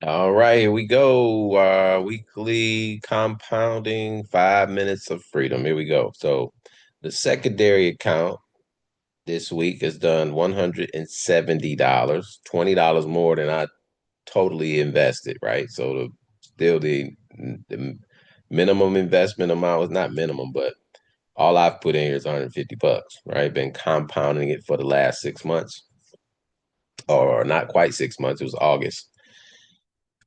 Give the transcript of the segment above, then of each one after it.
All right, here we go. Weekly compounding 5 minutes of freedom. Here we go. So the secondary account this week has done $170, $20 more than I totally invested, right? So the minimum investment amount was not minimum, but all I've put in here is 150 bucks, right? Been compounding it for the last 6 months, or not quite 6 months. It was August.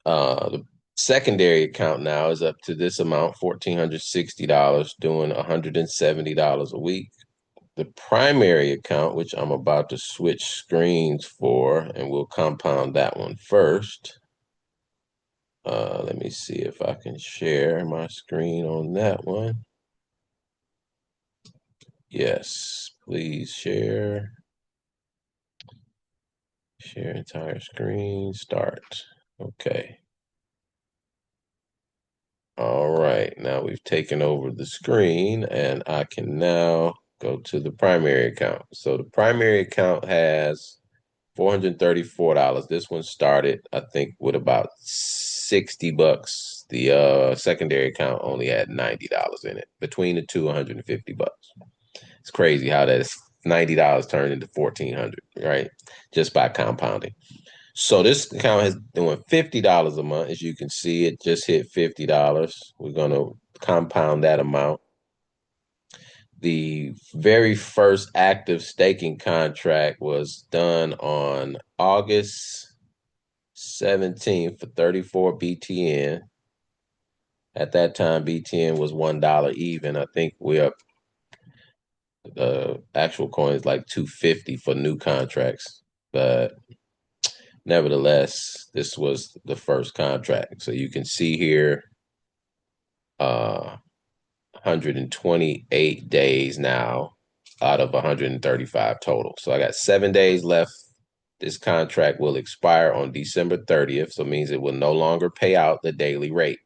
The secondary account now is up to this amount, $1,460, doing $170 a week. The primary account, which I'm about to switch screens for, and we'll compound that one first. Let me see if I can share my screen on that one. Yes, please share. Share entire screen. Start. Okay. All right, now we've taken over the screen and I can now go to the primary account. So the primary account has $434. This one started, I think, with about 60 bucks. The secondary account only had $90 in it. Between the two, 150 bucks. It's crazy how that's $90 turned into 1,400, right? Just by compounding. So this account is doing $50 a month. As you can see, it just hit $50. We're gonna compound that amount. The very first active staking contract was done on August 17th for 34 BTN. At that time, BTN was $1 even. I think we're up, the actual coin is like 250 for new contracts. But nevertheless, this was the first contract. So you can see here, 128 days now out of 135 total. So I got 7 days left. This contract will expire on December 30th, so it means it will no longer pay out the daily rate.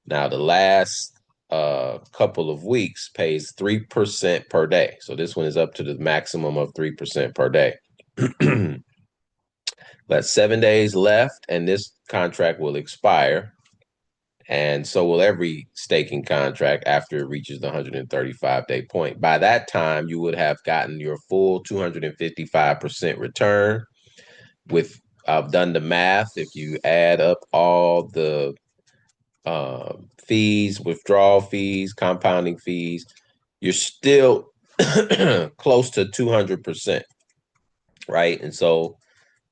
Now, the last couple of weeks pays 3% per day. So this one is up to the maximum of 3% per day. That's 7 days left, and this contract will expire. And so will every staking contract after it reaches the 135-day point. By that time, you would have gotten your full 255% return. With I've done the math. If you add up all the fees, withdrawal fees, compounding fees, you're still close to 200%, right? And so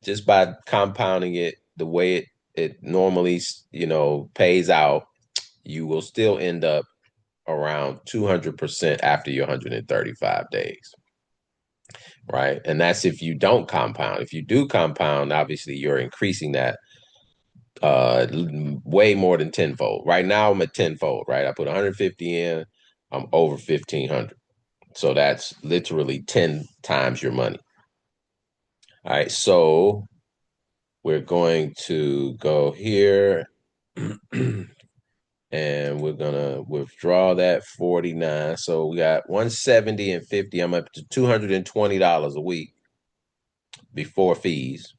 just by compounding it the way it normally, pays out, you will still end up around 200% after your 135 days, right? And that's if you don't compound. If you do compound, obviously you're increasing that way more than tenfold. Right now I'm at tenfold, right? I put 150 in, I'm over 1,500. So that's literally 10 times your money. All right, so we're going to go here and we're gonna withdraw that 49. So we got 170 and 50. I'm up to $220 a week before fees,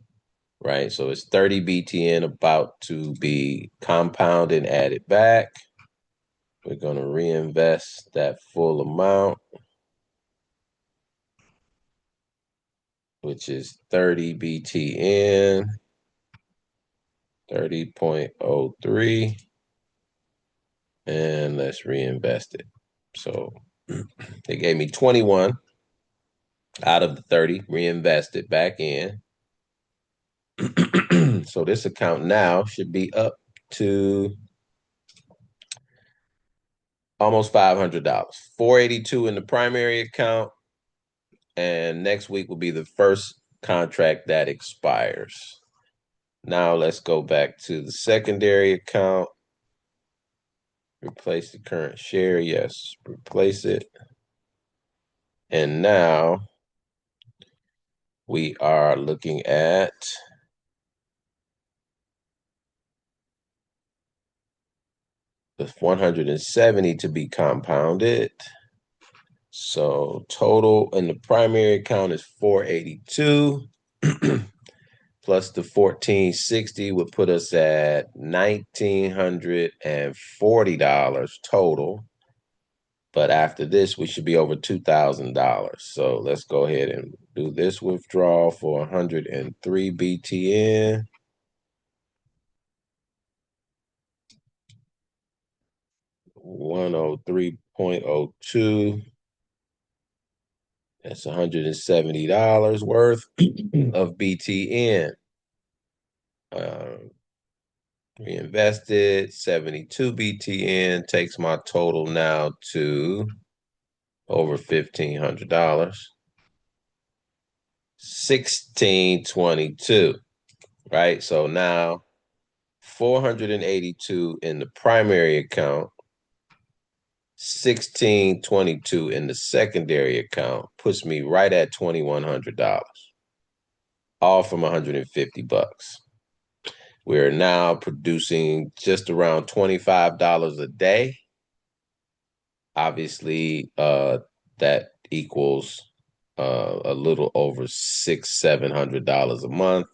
right? So it's 30 BTN about to be compounded and added back. We're gonna reinvest that full amount, which is 30 BTN, 30.03, and let's reinvest it. So they gave me 21 out of the 30, reinvested back in. So this account now should be up to almost $500. 482 in the primary account, and next week will be the first contract that expires. Now let's go back to the secondary account. Replace the current share. Yes, replace it. And now we are looking at the 170 to be compounded. So total in the primary account is 482 plus the 1460 would put us at $1,940 total. But after this, we should be over $2,000. So let's go ahead and do this withdrawal for 103 BTN. 103.02. That's $170 worth of BTN. Reinvested 72 BTN takes my total now to over $1,500. 1622, right? So now 482 in the primary account, 1622 in the secondary account puts me right at $2,100, all from 150 bucks. We're now producing just around $25 a day. Obviously, that equals a little over $700 a month.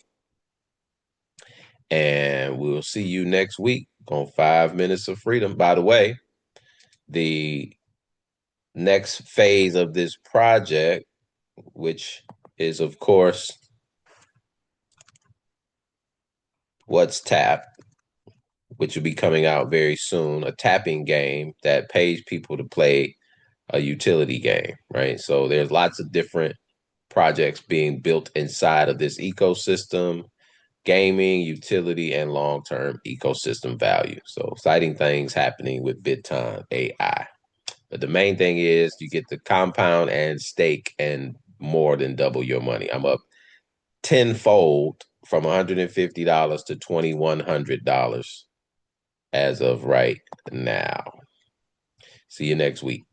And we'll see you next week on 5 Minutes of Freedom. By the way, the next phase of this project, which is, of course, What's Tapped, which will be coming out very soon, a tapping game that pays people to play a utility game, right? So there's lots of different projects being built inside of this ecosystem: gaming, utility, and long-term ecosystem value. So exciting things happening with Bitton AI. But the main thing is you get the compound and stake and more than double your money. I'm up tenfold from $150 to $2,100 as of right now. See you next week.